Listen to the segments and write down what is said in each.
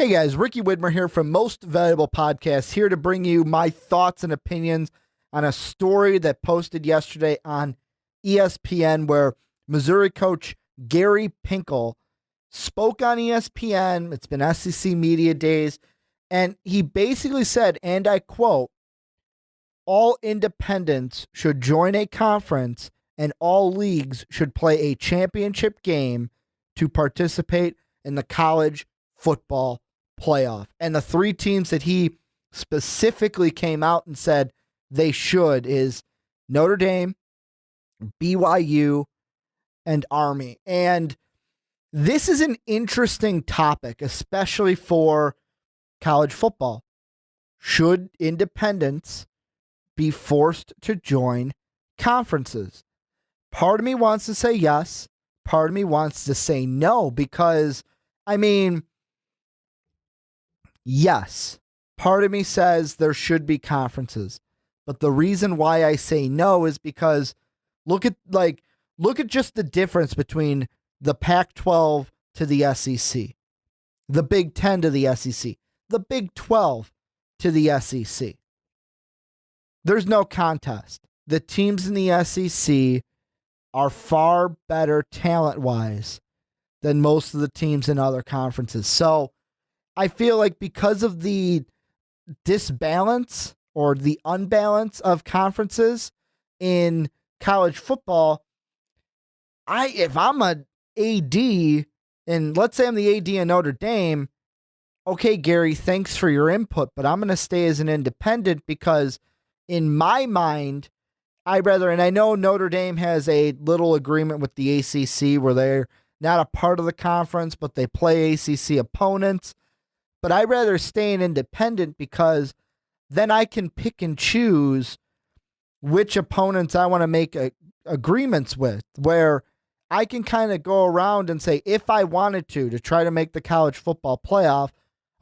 Hey guys, Ricky Widmer here from Most Valuable Podcast, here to bring you my thoughts and opinions on a story that posted yesterday on ESPN where Missouri coach Gary Pinkel spoke on ESPN. It's been SEC Media Days, and he basically said, and I quote, all independents should join a conference and all leagues should play a championship game to participate in the college football playoff. And the three teams that he specifically came out and said they should is Notre Dame, BYU, and Army. And this is an interesting topic, especially for college football. Should independents be forced to join conferences? Part of me wants to say yes. Part of me wants to say no because, yes, part of me says there should be conferences. But the reason why I say no is because look at just the difference between the Pac-12 to the SEC, the Big Ten to the SEC, the Big 12 to the SEC. There's no contest. The teams in the SEC are far better talent-wise than most of the teams in other conferences. So I feel like because of the disbalance or the unbalance of conferences in college football, if I'm a AD, and let's say I'm the AD in Notre Dame, okay, Gary, thanks for your input, but I'm going to stay as an independent because in my mind, and I know Notre Dame has a little agreement with the ACC where they're not a part of the conference, but they play ACC opponents. But I'd rather stay an independent because then I can pick and choose which opponents I want to make agreements with, where I can kind of go around and say, if I wanted to try to make the college football playoff,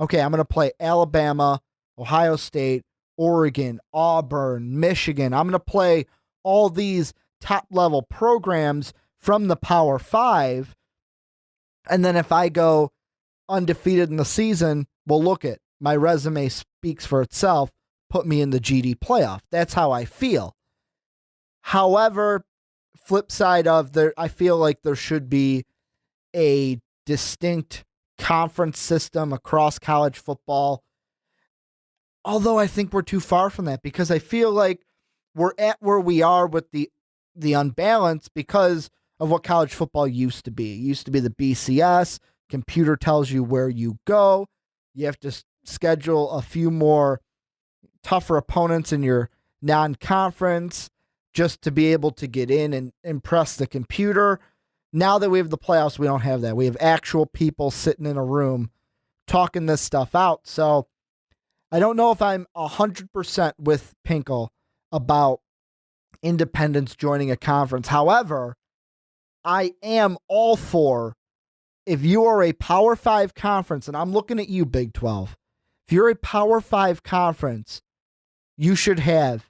okay, I'm going to play Alabama, Ohio State, Oregon, Auburn, Michigan. I'm going to play all these top-level programs from the Power Five. And then if I go undefeated in the season, well, look it. My resume speaks for itself. Put me in the GD playoff. That's how I feel. However, flip side of I feel like there should be a distinct conference system across college football. Although I think we're too far from that because I feel like we're at where we are with the unbalance because of what college football used to be. It used to be the BCS. Computer tells you where you go. You have to schedule a few more tougher opponents in your non-conference just to be able to get in and impress the computer. Now that we have the playoffs, we don't have that. We have actual people sitting in a room talking this stuff out. So I don't know if I'm 100% with Pinkel about independents joining a conference. However, I am all for, if you are a Power 5 conference, and I'm looking at you, Big 12, if you're a Power 5 conference, you should have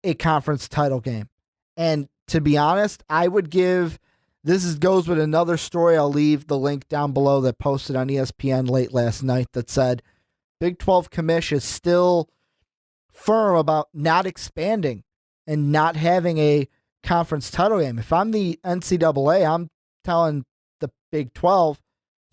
a conference title game. And to be honest, I would give, goes with another story. I'll leave the link down below that posted on ESPN late last night that said Big 12 commish is still firm about not expanding and not having a conference title game. If I'm the NCAA, I'm telling the Big 12,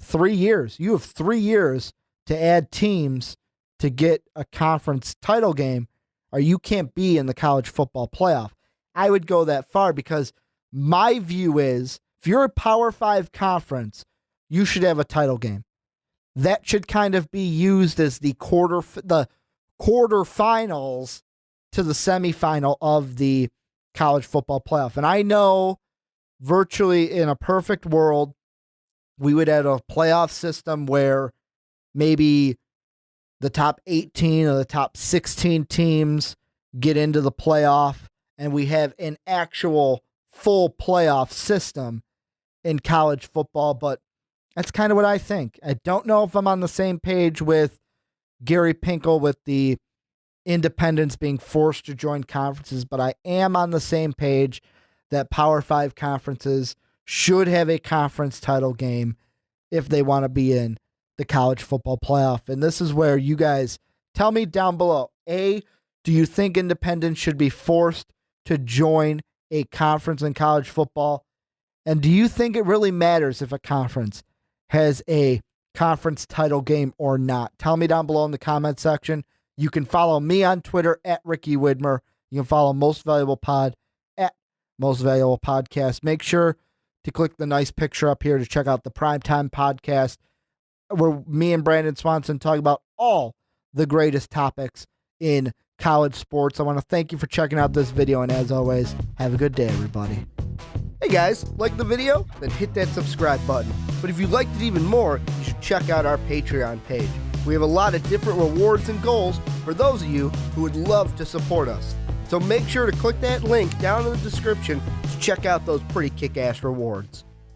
3 years. You have 3 years to add teams to get a conference title game, or you can't be in the college football playoff. I would go that far because my view is if you're a Power 5 conference, you should have a title game. That should kind of be used as the quarterfinals to the semifinal of the college football playoff. And I know virtually in a perfect world, we would have a playoff system where maybe the top 18 or the top 16 teams get into the playoff and we have an actual full playoff system in college football. But that's kind of what I think. I don't know if I'm on the same page with Gary Pinkel with the independents being forced to join conferences, but I am on the same page that Power 5 conferences should have a conference title game if they want to be in the college football playoff. And this is where you guys tell me down below. A, do you think independents should be forced to join a conference in college football? And do you think it really matters if a conference has a conference title game or not? Tell me down below in the comment section. You can follow me on Twitter at Ricky Widmer. You can follow Most Valuable Pod at Most Valuable Podcast. Make sure to click the nice picture up here to check out the Primetime Podcast, where me and Brandon Swanson talk about all the greatest topics in college sports. I want to thank you for checking out this video, and as always, have a good day, everybody. Hey guys, like the video? Then hit that subscribe button. But if you liked it even more, you should check out our Patreon page. We have a lot of different rewards and goals for those of you who would love to support us. So make sure to click that link down in the description to check out those pretty kick-ass rewards.